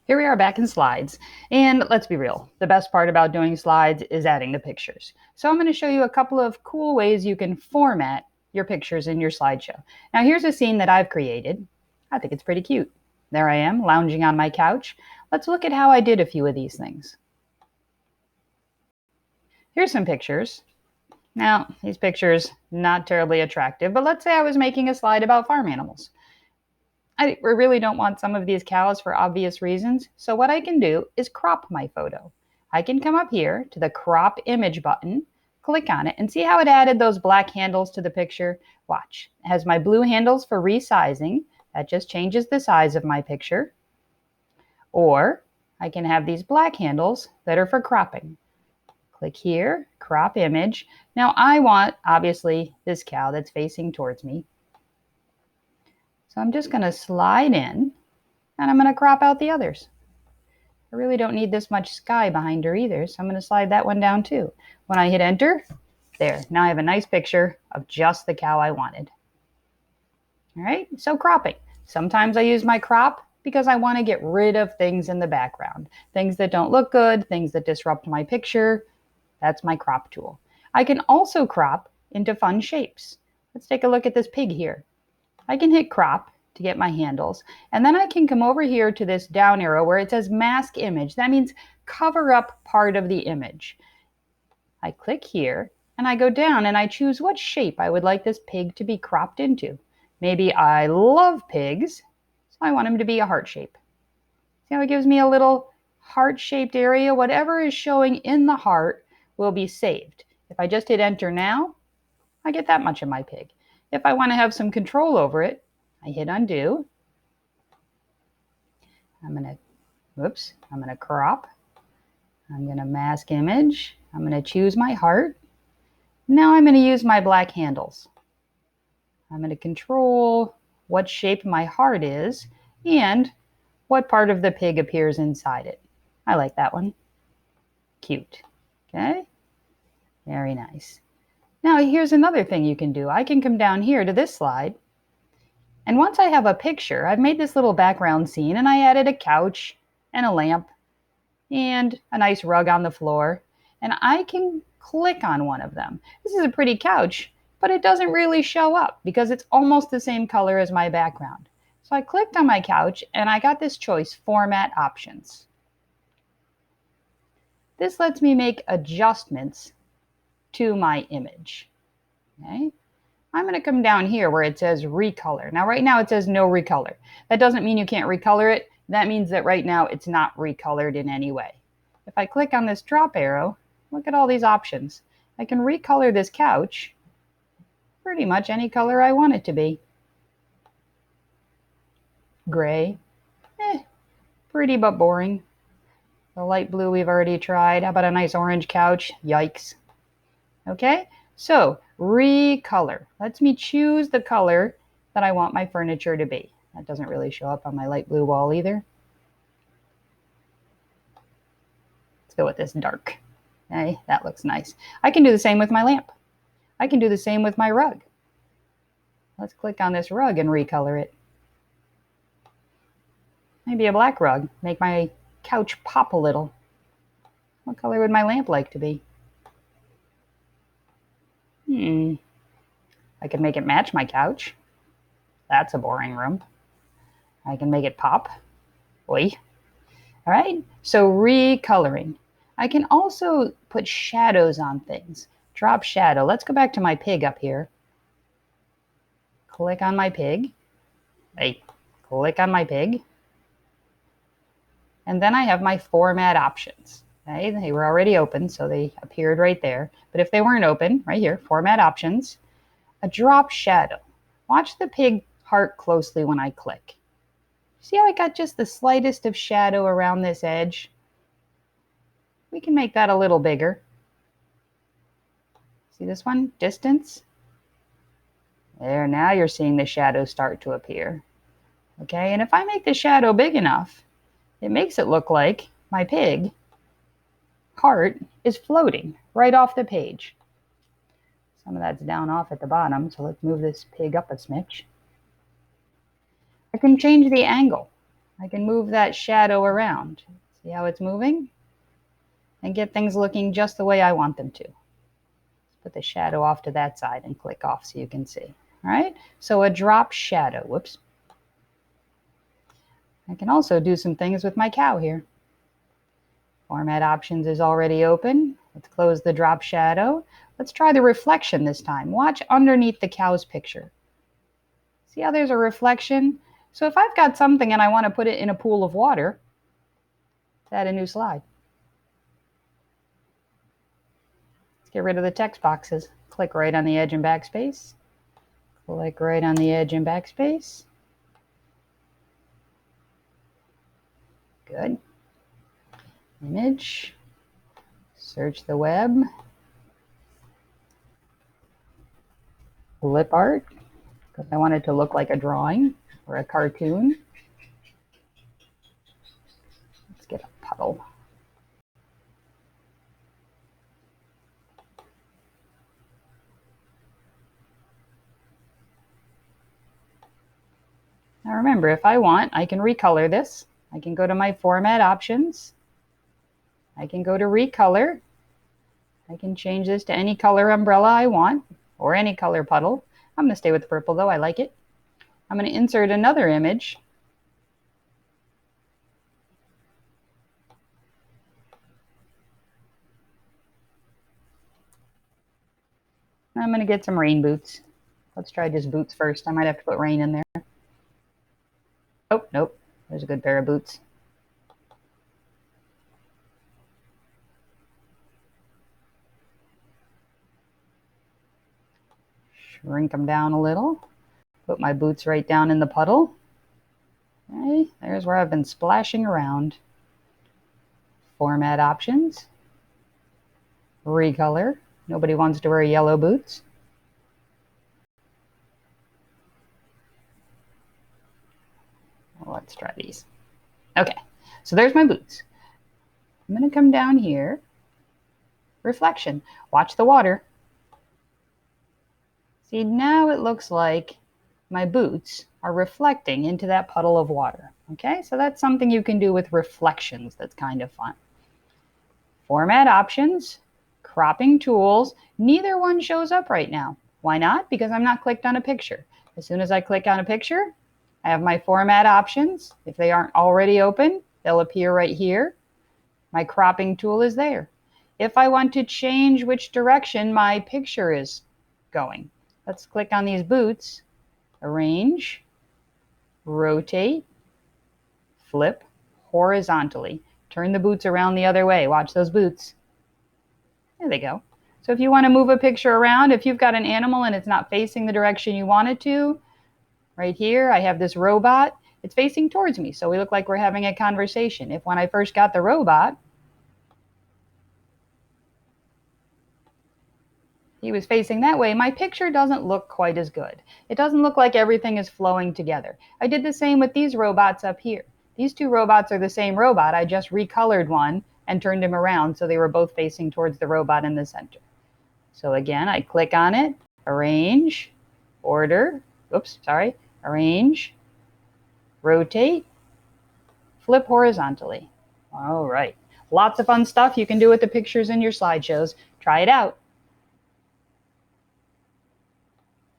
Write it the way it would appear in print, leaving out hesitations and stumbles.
Here we are back in slides. And let's be real, the best part about doing slides is adding the pictures. So I'm going to show you a couple of cool ways you can format your pictures in your slideshow. Now here's a scene that I've created. I think it's pretty cute. There I am, lounging on my couch. Let's look at how I did a few of these things. Here's some pictures. Now, these pictures, not terribly attractive, but let's say I was making a slide about farm animals. I really don't want some of these cows for obvious reasons, so what I can do is crop my photo. I can come up here to the crop image button, click on it, and see how it added those black handles to the picture? Watch. It has my blue handles for resizing. That just changes the size of my picture. Or I can have these black handles that are for cropping. Click here, crop image. Now I want, obviously, this cow that's facing towards me. So I'm just going to slide in, and I'm going to crop out the others. I really don't need this much sky behind her either, so I'm going to slide that one down too. When I hit enter, there. Now I have a nice picture of just the cow I wanted. All right, so cropping. Sometimes I use my crop because I want to get rid of things in the background. Things that don't look good, things that disrupt my picture. That's my crop tool. I can also crop into fun shapes. Let's take a look at this pig here. I can hit crop to get my handles, and then I can come over here to this down arrow where it says mask image. That means cover up part of the image. I click here and I go down and I choose what shape I would like this pig to be cropped into. Maybe I love pigs, so I want him to be a heart shape. See how it gives me a little heart-shaped area? Whatever is showing in the heart will be saved. If I just hit enter now, I get that much of my pig. If I want to have some control over it, I hit undo. I'm going to crop. I'm going to mask image. I'm going to choose my heart. Now I'm going to use my black handles. I'm going to control what shape my heart is and what part of the pig appears inside it. I like that one. Cute. Okay. Very nice. Now here's another thing you can do. I can come down here to this slide, and once I have a picture, I've made this little background scene and I added a couch and a lamp and a nice rug on the floor, and I can click on one of them. This is a pretty couch, but it doesn't really show up because it's almost the same color as my background. So I clicked on my couch and I got this choice, format options. This lets me make adjustments to my image. Okay? I'm going to come down here where it says recolor. Now right now it says no recolor. That doesn't mean you can't recolor it. That means that right now it's not recolored in any way. If I click on this drop arrow, look at all these options. I can recolor this couch pretty much any color I want it to be. Gray. Pretty but boring. The light blue we've already tried. How about a nice orange couch? Yikes. Okay, so recolor. Lets me choose the color that I want my furniture to be. That doesn't really show up on my light blue wall either. Let's go with this dark. Okay, that looks nice. I can do the same with my lamp. I can do the same with my rug. Let's click on this rug and recolor it. Maybe a black rug. Make my couch pop a little. What color would my lamp like to be? I could make it match my couch. That's a boring room. I can make it pop. Oi. All right, so recoloring. I can also put shadows on things. Drop shadow. Let's go back to my pig up here. Click on my pig. Click on my pig. And then I have my format options. Okay, they were already open, so they appeared right there. But if they weren't open, right here, format options, a drop shadow. Watch the pig heart closely when I click. See how I got just the slightest of shadow around this edge? We can make that a little bigger. See this one? Distance. There, now you're seeing the shadow start to appear. Okay, and if I make the shadow big enough, it makes it look like my pig heart is floating right off the page. Some of that's down off at the bottom, so let's move this pig up a smidge. I can change the angle. I can move that shadow around. See how it's moving? And get things looking just the way I want them to. Put the shadow off to that side and click off so you can see. All right, so a drop shadow. Whoops. I can also do some things with my cow here. Format options is already open. Let's close the drop shadow. Let's try the reflection this time. Watch underneath the cow's picture. See how there's a reflection? So if I've got something and I want to put it in a pool of water, let's add a new slide. Let's get rid of the text boxes. Click right on the edge and backspace. Click right on the edge and backspace. Good. Image. Search the web. Flip art, because I want it to look like a drawing or a cartoon. Let's get a puddle. Now remember, if I want, I can recolor this. I can go to my format options. I can go to recolor. I can change this to any color umbrella I want, or any color puddle. I'm going to stay with the purple though, I like it. I'm going to insert another image. I'm going to get some rain boots. Let's try just boots first. I might have to put rain in there. Oh, nope. There's a good pair of boots. Shrink them down a little. Put my boots right down in the puddle. Okay, there's where I've been splashing around. Format options. Recolor. Nobody wants to wear yellow boots. Let's try these. Okay, so there's my boots. I'm going to come down here. Reflection. Watch the water. See, now it looks like my boots are reflecting into that puddle of water. Okay, so that's something you can do with reflections that's kind of fun. Format options, cropping tools, neither one shows up right now. Why not? Because I'm not clicked on a picture. As soon as I click on a picture, I have my format options. If they aren't already open, they'll appear right here. My cropping tool is there. If I want to change which direction my picture is going, let's click on these boots, arrange, rotate, flip horizontally. Turn the boots around the other way. Watch those boots. There they go. So if you want to move a picture around, if you've got an animal and it's not facing the direction you want it to, right here I have this robot. It's facing towards me, so we look like we're having a conversation. If when I first got the robot, he was facing that way, my picture doesn't look quite as good. It doesn't look like everything is flowing together. I did the same with these robots up here. These two robots are the same robot. I just recolored one and turned him around so they were both facing towards the robot in the center. So again, I click on it, arrange, order, arrange, rotate, flip horizontally. All right. Lots of fun stuff you can do with the pictures in your slideshows. Try it out.